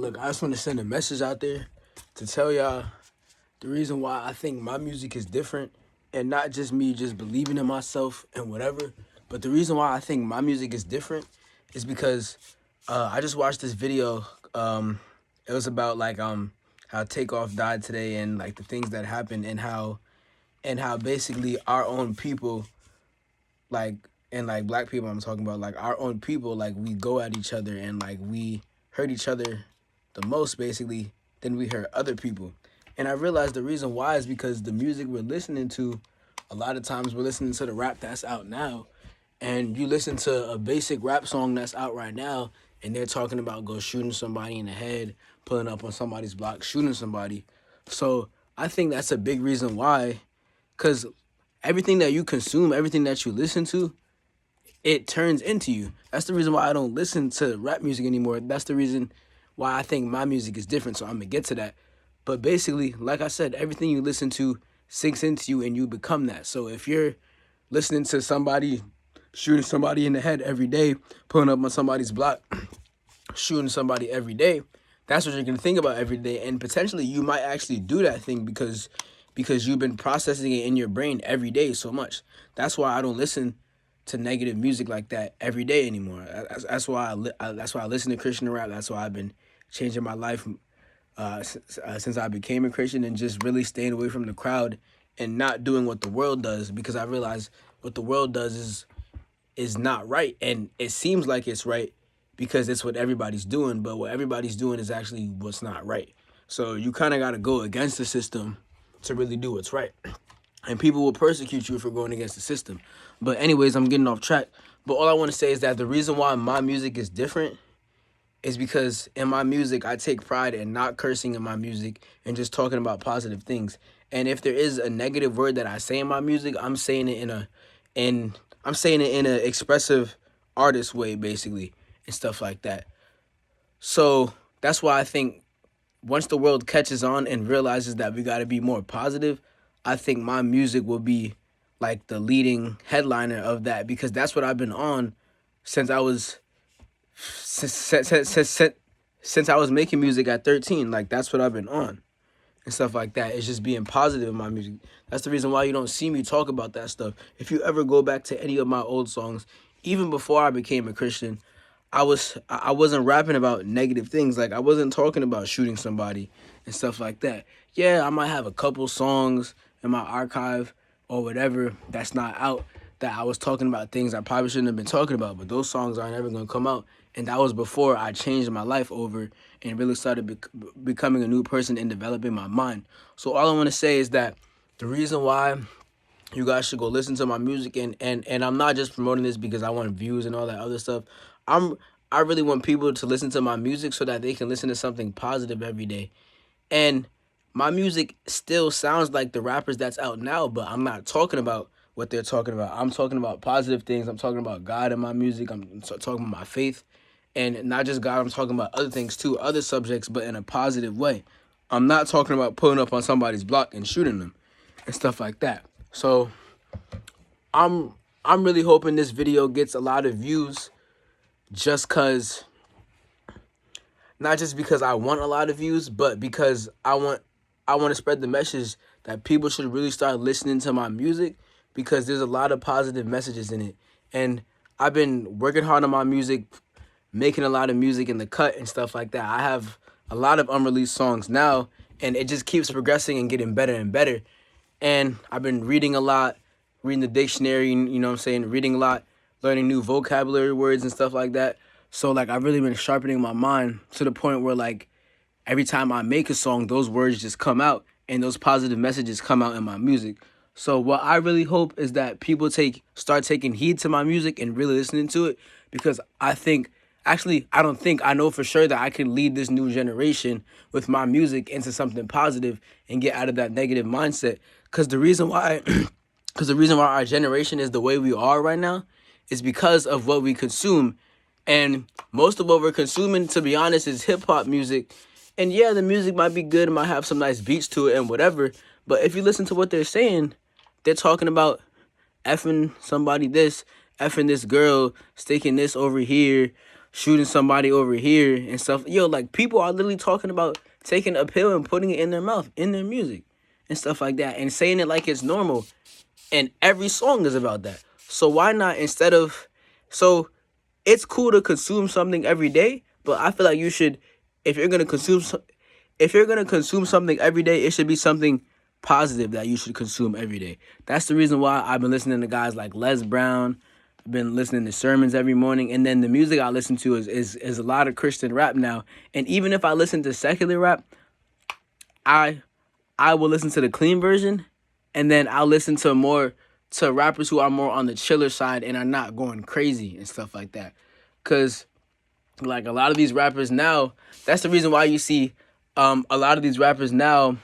look, I just want to send a message out there to tell y'all the reason why I think my music is different, and not just me just believing in myself and whatever, but the reason why I think my music is different is because I just watched this video. It was about like how Takeoff died today, and like the things that happened, and how basically our own people, like, and like black people, I'm talking about, like our own people, like we go at each other and like we hurt each other the most basically than we hurt other people. And I realized the reason why is because the music we're listening to, a lot of times we're listening to the rap that's out now, and you listen to a basic rap song that's out right now, and they're talking about go shooting somebody in the head, pulling up on somebody's block, shooting somebody. So I think that's a big reason why, because everything that you consume, everything that you listen to, it turns into you. That's the reason why I don't listen to rap music anymore. That's the reason why I think my music is different. So I'm gonna get to that. But basically, like I said, everything you listen to sinks into you and you become that. So if you're listening to somebody shooting somebody in the head every day, pulling up on somebody's block, shooting somebody every day, that's what you're gonna think about every day. And potentially you might actually do that thing because you've been processing it in your brain every day so much. That's why I don't listen to negative music like that every day anymore. That's why I listen to Christian rap. That's why I've been changing my life since I became a Christian, and just really staying away from the crowd and not doing what the world does, because I realize what the world does is not right, and it seems like it's right because it's what everybody's doing, but what everybody's doing is actually what's not right. So you kind of got to go against the system to really do what's right. And people will persecute you for going against the system. But anyways, I'm getting off track. But all I want to say is that the reason why my music is different is because in my music, I take pride in not cursing in my music and just talking about positive things. And if there is a negative word that I say in my music, I'm saying it in an expressive artist way, basically, and stuff like that. So that's why I think once the world catches on and realizes that we got to be more positive, I think my music will be like the leading headliner of that, because that's what I've been on since I was since I was making music at 13. Like that's what I've been on and stuff like that. It's just being positive in my music. That's the reason why you don't see me talk about that stuff. If you ever go back to any of my old songs, even before I became a Christian, I wasn't rapping about negative things. Like I wasn't talking about shooting somebody and stuff like that. Yeah, I might have a couple songs in my archive or whatever that's not out that I was talking about things I probably shouldn't have been talking about, but those songs are never going to come out. And that was before I changed my life over and really started becoming a new person and developing my mind. So all I want to say is that the reason why you guys should go listen to my music, and I'm not just promoting this because I want views and all that other stuff. I really want people to listen to my music so that they can listen to something positive every day. And my music still sounds like the rappers that's out now, but I'm not talking about what they're talking about. I'm talking about positive things. I'm talking about God in my music. I'm talking about my faith. And not just God, I'm talking about other things too, other subjects, but in a positive way. I'm not talking about pulling up on somebody's block and shooting them and stuff like that. So I'm really hoping this video gets a lot of views, not just because I want a lot of views, but because I want to spread the message that people should really start listening to my music, because there's a lot of positive messages in it. And I've been working hard on my music, making a lot of music in the cut and stuff like that. I have a lot of unreleased songs now, and it just keeps progressing and getting better and better. And I've been reading a lot, reading the dictionary, you know what I'm saying, reading a lot, learning new vocabulary words and stuff like that. So like I've really been sharpening my mind to the point where like every time I make a song, those words just come out and those positive messages come out in my music. So what I really hope is that people start taking heed to my music and really listening to it, because I know for sure that I can lead this new generation with my music into something positive and get out of that negative mindset. Because the reason why our generation is the way we are right now is because of what we consume. And most of what we're consuming, to be honest, is hip-hop music. And yeah, the music might be good, might have some nice beats to it and whatever, but if you listen to what they're saying, they're talking about effing somebody this, effing this girl, sticking this over here, shooting somebody over here and stuff. Yo, like people are literally talking about taking a pill and putting it in their mouth, in their music and stuff like that, and saying it like it's normal. And every song is about that. So why not, instead of, so it's cool to consume something every day, but I feel like you should, if you're gonna consume if you're gonna consume something every day, it should be something positive that you should consume every day. That's the reason why I've been listening to guys like Les Brown. I've been listening to sermons every morning, and then the music I listen to is a lot of Christian rap now. And even if I listen to secular rap, I will listen to the clean version, and then I'll listen to rappers who are more on the chiller side and are not going crazy and stuff like that. Cause like a lot of these rappers now, that's the reason why you see a lot of these rappers now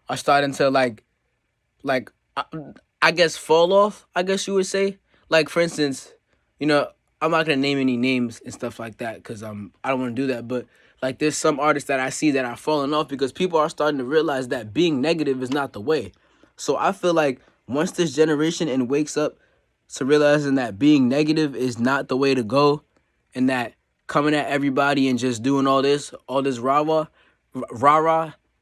are starting to like I guess fall off, I guess you would say. Like for instance, you know, I'm not gonna name any names and stuff like that because I don't want to do that. But like there's some artists that I see that are falling off because people are starting to realize that being negative is not the way. So I feel like once this generation and wakes up to realizing that being negative is not the way to go, and that coming at everybody and just doing all this rah-rah,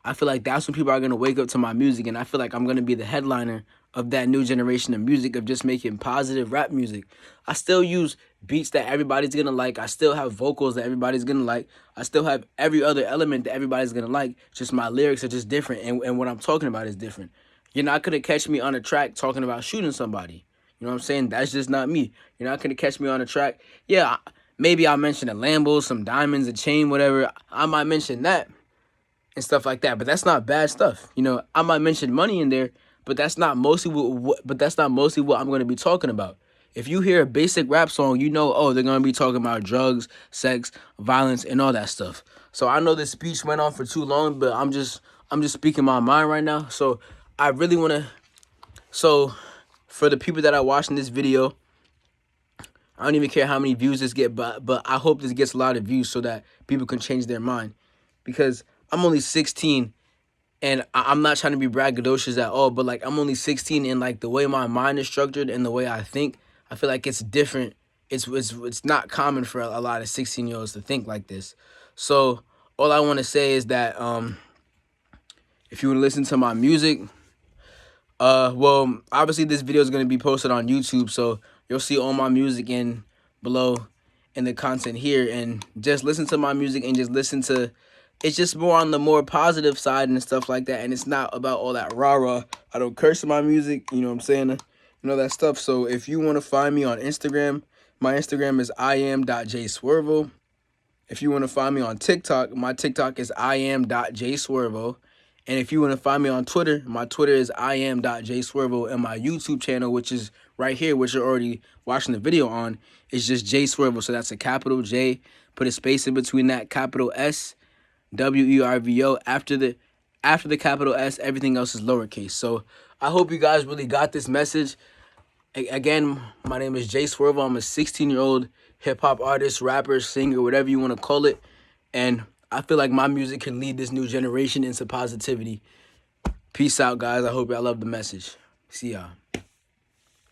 I feel like that's when people are going to wake up to my music, and I feel like I'm going to be the headliner of that new generation of music, of just making positive rap music. I still use beats that everybody's going to like. I still have vocals that everybody's going to like. I still have every other element that everybody's going to like. Just my lyrics are just different, and what I'm talking about is different. You're not going to catch me on a track talking about shooting somebody. You know what I'm saying? That's just not me. You're not going to catch me on a track. Yeah, maybe I'll mention a Lambo, some diamonds, a chain, whatever. I might mention that and stuff like that, but that's not bad stuff. You know, I might mention money in there, but that's not mostly what I'm going to be talking about. If you hear a basic rap song, you know, oh, they're going to be talking about drugs, sex, violence, and all that stuff. So I know this speech went on for too long, but I'm just speaking my mind right now. So I really want to, so for the people that are watching this video, I don't even care how many views this get, but I hope this gets a lot of views so that people can change their mind. Because I'm only 16, and I'm not trying to be braggadocious at all, but like I'm only 16, and like the way my mind is structured and the way I think, I feel like it's different. It's not common for a lot of 16-year-olds to think like this. So all I want to say is that if you want to listen to my music, well, obviously this video is going to be posted on YouTube, so you'll see all my music in below in the content here, and just listen to my music and just listen to, it's just more on the more positive side and stuff like that, and it's not about all that rah-rah. I don't curse in my music, you know what I'm saying, you know, that stuff. So if you want to find me on Instagram, my Instagram is iam.jswervo. If you want to find me on TikTok, my TikTok is iam.jswervo. And if you want to find me on Twitter, my Twitter is iam.jswervo, and my YouTube channel, which is right here, which you're already watching the video on, is just J Swervo. So that's a capital J, put a space in between that, capital S, WERVO. After the capital S, everything else is lowercase. So I hope you guys really got this message. Again, my name is J Swervo. I'm a 16-year-old hip-hop artist, rapper, singer, whatever you want to call it. And I feel like my music can lead this new generation into positivity. Peace out, guys. I hope y'all love the message. See y'all.